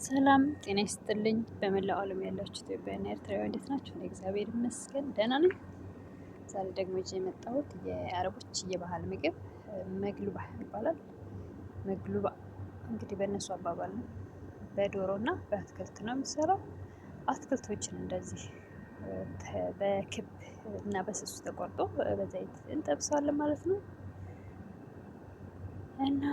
ሰላም ጤና ይስጥልኝ። በመላው ዓለም ያላችሁ ኢትዮጵያውያን ኤርትራውያን እንዴት ናችሁ? እኔ እግዚአብሔር ይመስገን ደህና ነኝ። ዛሬ ደግሞ ይዤ የመጣሁት የአረቦች የባህል ምግብ መግሉባ ይባላል። መግሉባ እንግዲህ በእነሱ አባባል ነው። በዶሮ እና በአትክልት ነው የሚሰራው። አትክልቶችን እንደዚህ በክብ እና በስሱ ተቆርጦ በዘይት እንጠብሰዋለን ማለት ነው። እና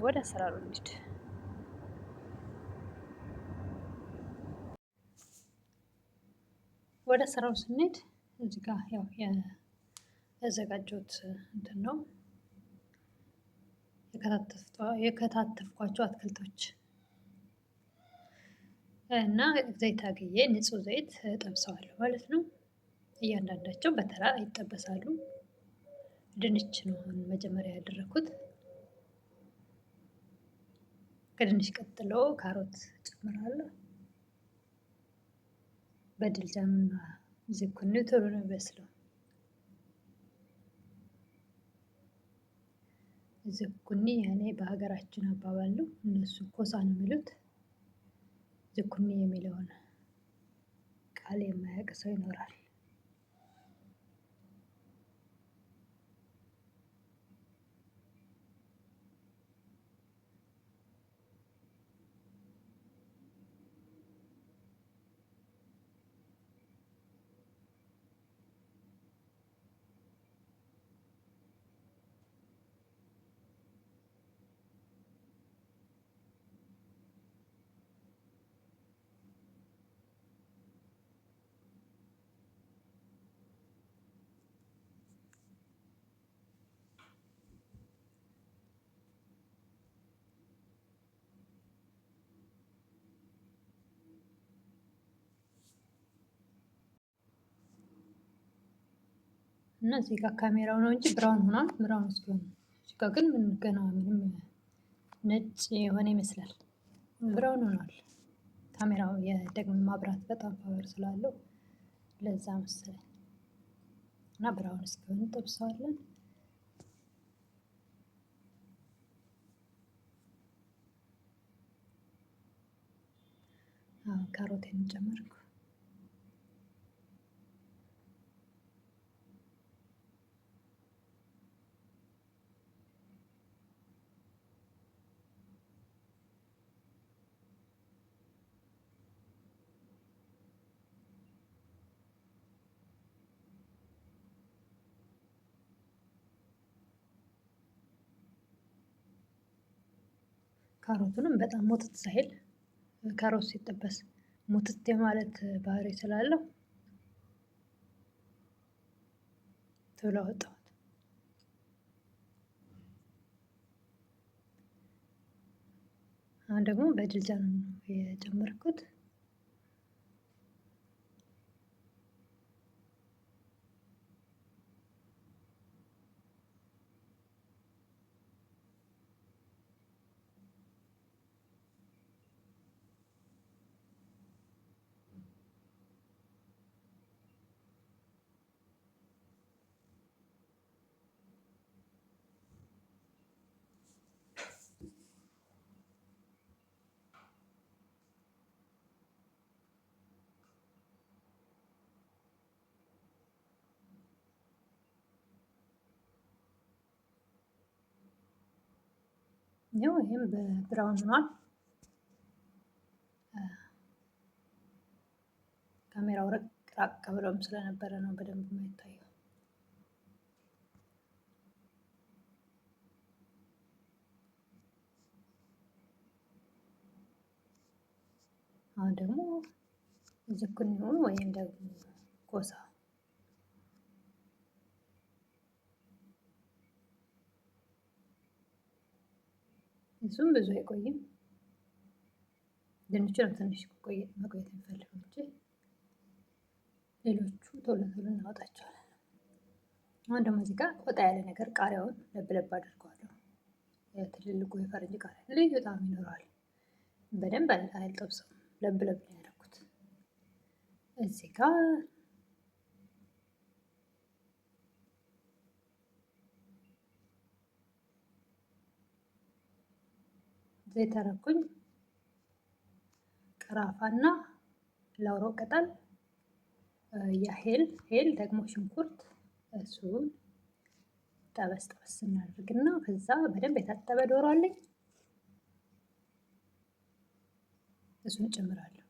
ወደ አሰራሩ እንሂድ። ወደ ስራው ስንሄድ እዚህ ጋር ያው ያዘጋጀሁት እንትን ነው የከታተፍኳቸው አትክልቶች እና ዘይት አግዬ ንጹህ ዘይት እጠብሰዋለሁ ማለት ነው። እያንዳንዳቸው በተራ ይጠበሳሉ። ድንች ነው አሁን መጀመሪያ ያደረኩት። ከድንች ቀጥሎ ካሮት እጨምራለሁ። በድልጃንና ዝኩኒ ቶሎ ነው የሚበስለው። ዝኩኒ ያኔ በሀገራችን አባባል ነው። እነሱ ኮሳ ነው የሚሉት። ዝኩኒ የሚለውን ቃል የማያውቅ ሰው ይኖራል። እና እዚህ ጋር ካሜራው ነው እንጂ ብራውን ሆኗል። ብራውን እስኪሆን እዚህ ጋር ግን ምን ገና ምንም ነጭ የሆነ ይመስላል። ብራውን ሆኗል። ካሜራው የደግሞ ማብራት በጣም ፓወር ስላለው ለዛ መሰለኝ። እና ብራውን እስኪሆን እንጠብሰዋለን። ካሮቴን ጨመርኩ። ካሮቱንም በጣም ሞትት ሳይል ካሮት ሲጠበስ ሙትት የማለት ባህሪ ስላለው ቶሎ አወጣሁት። አሁን ደግሞ በድልጃን ነው የጨመርኩት። ያው ይሄም በብራውን ሆኗል። ካሜራው ራቅ ብሎም ስለነበረ ነው በደንብ የማይታየው። አሁን ደግሞ ዝኩኒውን ወይም ደግሞ ኮሳ እሱም ብዙ አይቆይም። ድንቹ ነው ትንሽ መቆየት የሚፈልገው እንጂ ሌሎቹ ቶሎ ቶሎ እናወጣቸዋለን። አሁን ደግሞ እዚህ ጋር ወጣ ያለ ነገር ቃሪያውን ለብ ለብ አድርገዋለሁ። ትልልቁ የፈረንጅ ቃሪያ ልዩ ጣዕም ይኖረዋል። በደንብ አልጠብሰውም፣ ለብ ለብ ነው ያደረኩት። እዚህ ጋር ዘይት አደረኩኝ። ቀራፋና ላውሮ ቅጠል፣ የሄል ደግሞ ሽንኩርት፣ እሱን ጠበስ ጠበስ እናደርግና ከዛ በደንብ የታጠበ ዶሮ አለኝ እሱን እጨምራለሁ።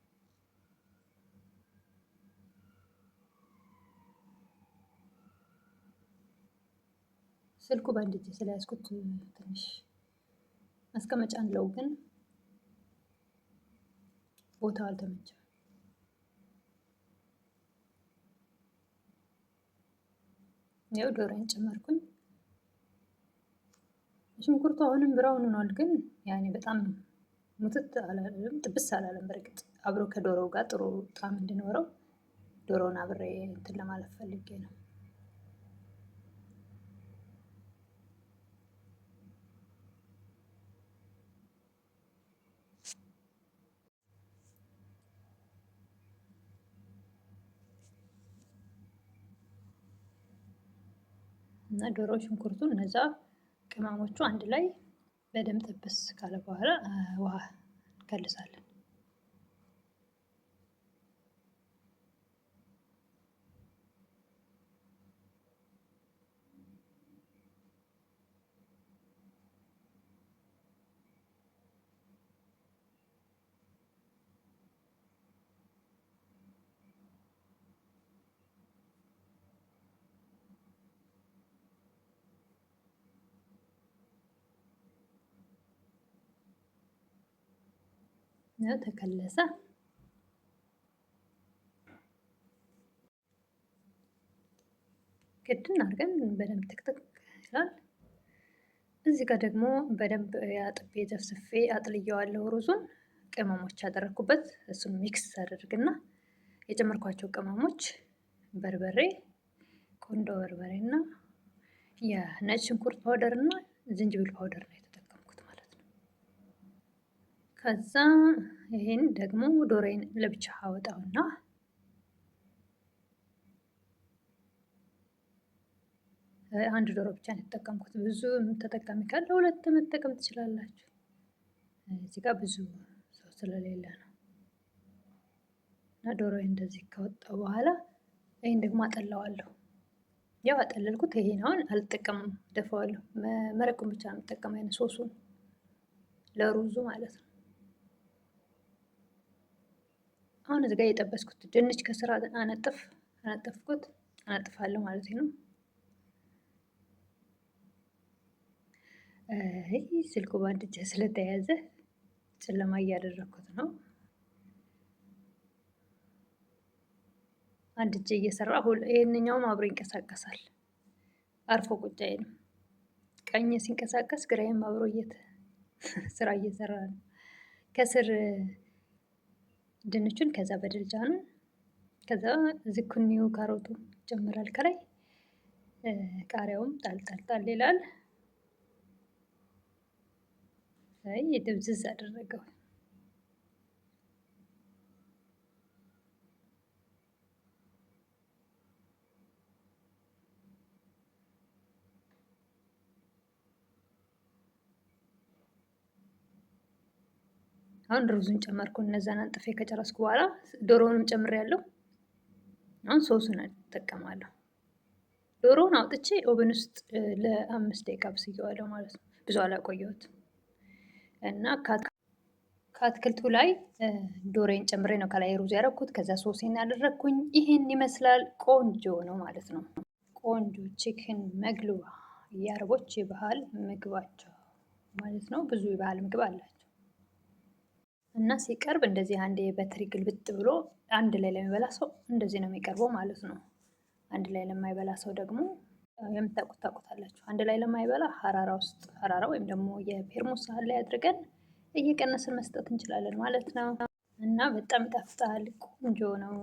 ስልኩ በአንድ እጄ ስለያዝኩት ትንሽ ማስቀመጫ አለው፣ ግን ቦታው አልተመቸም። ያው ዶሮን ጨመርኩኝ። ሽንኩርቱ አሁንም ብራውን ሆኗል፣ ግን ያኔ በጣም ሙትት አላለም፣ ጥብስ አላለም። በርግጥ አብሮ ከዶሮው ጋር ጥሩ ጣዕም እንዲኖረው ዶሮውን አብሬ እንትን ለማለት ፈልጌ ነው። እና ዶሮ ሽንኩርቱ እነዛ ቅመሞቹ አንድ ላይ በደንብ ጥብስ ካለ በኋላ ውሃ እንከልሳለን። ነው ተከለሰ። ክድን አድርገን በደንብ ትክትክ ይላል። እዚህ ጋር ደግሞ በደንብ አጥቤ ዘፍዝፌ አጥልየዋለሁ ሩዙን። ቅመሞች ያደረኩበት እሱን ሚክስ አደርግና የጨመርኳቸው ቅመሞች በርበሬ፣ ቆንዶ በርበሬ እና የነጭ ሽንኩርት ፓውደር እና ዝንጅብል ፓውደር ነው የተጠቀምኩት ማለት ነው። ከዛ ይሄን ደግሞ ዶሮዬን ለብቻ አወጣውና አንድ ዶሮ ብቻ ነው የተጠቀምኩት። ብዙ ተጠቃሚ ካለ ሁለት መጠቀም ትችላላችሁ። እዚህ ጋር ብዙ ሰው ስለሌለ ነው። እና ዶሮዬን እንደዚህ ካወጣው በኋላ ይሄን ደግሞ አጠላዋለሁ። ያው አጠለልኩት። ይሄን አሁን አልጠቀምም፣ ደፋዋለሁ። መረቁን ብቻ ነው የምጠቀመው፣ አይነት ሶሱን ለሩዙ ማለት ነው። አሁን እዚህ ጋር የጠበስኩት ድንች ከስራ አነጥፋለሁ ማለት ነው። ስልኩ በአንድ እጄ ስለተያዘ ጨለማ እያደረኩት ነው። አንድ እጄ እየሰራ ይሄንኛውም አብሮ ይንቀሳቀሳል፣ አርፎ ቁጭ አይልም። ቀኝ ሲንቀሳቀስ ግራዬም አብሮ ስራ እየሰራ ነው። ከስር ድንቹን፣ ከዛ በድልጃኑ፣ ከዛ ዝኩኒው ካሮቱ ይጨምራል ከላይ። ቃሪያውም ጣል ይላል። ድብዝዝ አደረገው። አሁን ሩዙን ጨመርኩ። እነዛን አንጥፌ ከጨረስኩ በኋላ ዶሮውንም ጨምሬያለሁ። አሁን ሶሱን እጠቀማለሁ። ዶሮውን አውጥቼ ኦቨን ውስጥ ለ5 ደቂቃ ብስየዋለሁ ማለት ነው። ብዙ አላቆየሁትም። እና ከአትክልቱ ላይ ዶሮዬን ጨምሬ ነው ከላይ ሩዝ ያደረኩት። ከዛ ሶሴን ያደረግኩኝ። ይሄን ይመስላል። ቆንጆ ነው ማለት ነው። ቆንጆ ቺክን መግሉባ፣ የአረቦች የባህል ምግባቸው ማለት ነው። ብዙ የባህል ምግብ አላቸው እና ሲቀርብ እንደዚህ አንዴ በትሪ ግልብጥ ብሎ አንድ ላይ ለሚበላ ሰው እንደዚህ ነው የሚቀርበው ማለት ነው። አንድ ላይ ለማይበላ ሰው ደግሞ የምታውቁት ታውቁታላችሁ። አንድ ላይ ለማይበላ ሀራራ ወይም ደግሞ የፔርሙስ ሳህን ላይ አድርገን እየቀነስን መስጠት እንችላለን ማለት ነው። እና በጣም ይጣፍጣል። ቆንጆ ነው።